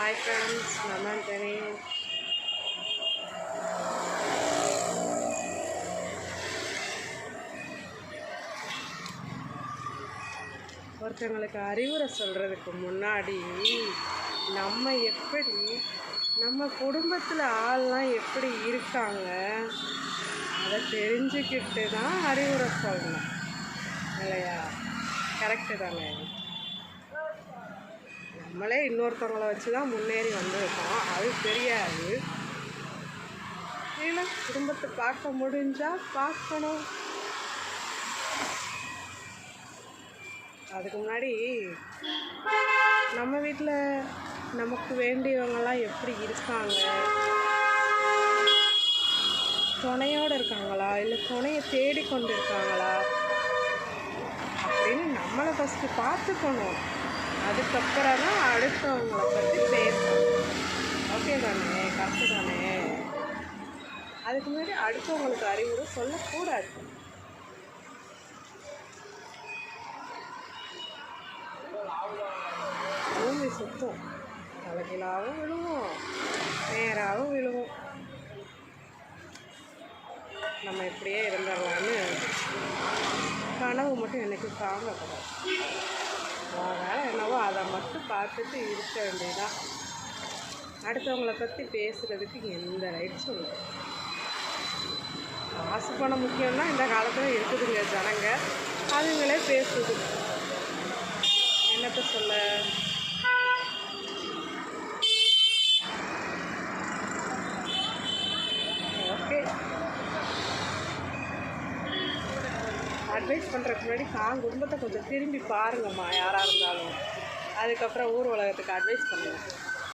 Hi friends, I'm Anthony. ஒருத்தவங்களுக்கு அறிவுரை சொல்கிறதுக்கு முன்னாடி நம்ம குடும்பத்தில் ஆள்லாம் எப்படி இருக்காங்க அதை தெரிஞ்சுக்கிட்டு தான் அறிவுரை சொல்லணும் இல்லையா? கரெக்டு தானே? நம்மளே இன்னொருத்தவங்களை வச்சு தான் முன்னேறி வந்திருக்கோம், அது தெரியாது. இல்லை, குடும்பத்தை பார்க்க முடிஞ்சால் பார்க்கணும். அதுக்கு முன்னாடி நம்ம வீட்டில் நமக்கு வேண்டியவங்கெல்லாம் எப்படி இருக்காங்க, துணையோடு இருக்காங்களா இல்லை துணையை தேடிக்கொண்டு இருக்காங்களா அப்படின்னு நம்மளை ஃபஸ்ட்டு பார்த்துக்கணும். அதுக்கப்புறம் தான் அடுத்தவங்களை பற்றி பேசணும். ஓகே தானே? கரெக்டு தானே? அதுக்கு முன்னாடி அடுத்தவங்களுக்கு அறிவுரை சொல்லக்கூடாது. பூமி சுத்தம், தலைகீழாகவும் விழுவோம், நேராகவும் விழுவோம். நம்ம இப்படியே இருந்துடலான்னு கனவு மட்டும் எனக்கு தாங்கக்கூடாது. வேலை என்னவோ அதை மட்டும் பார்த்துட்டு இருக்க வேண்டியதான். அடுத்தவங்களை பற்றி பேசுகிறதுக்கு எந்த ரைட்ஸும் இல்லை. காசு பணம் முக்கியம்னா இந்த காலத்தில் இருக்குதுங்க ஜனங்க, அதுங்களே பேசுது. என்னத்த சொல்ல? ஓகே, அட்வைஸ் பண்ணுறதுக்கு முன்னாடி தான் குடும்பத்தை கொஞ்சம் திரும்பி பாருங்கம்மா, யாராக இருந்தாலும். அதுக்கப்புறம் ஊர் உலகத்துக்கு அட்வைஸ் பண்ணுங்கள்.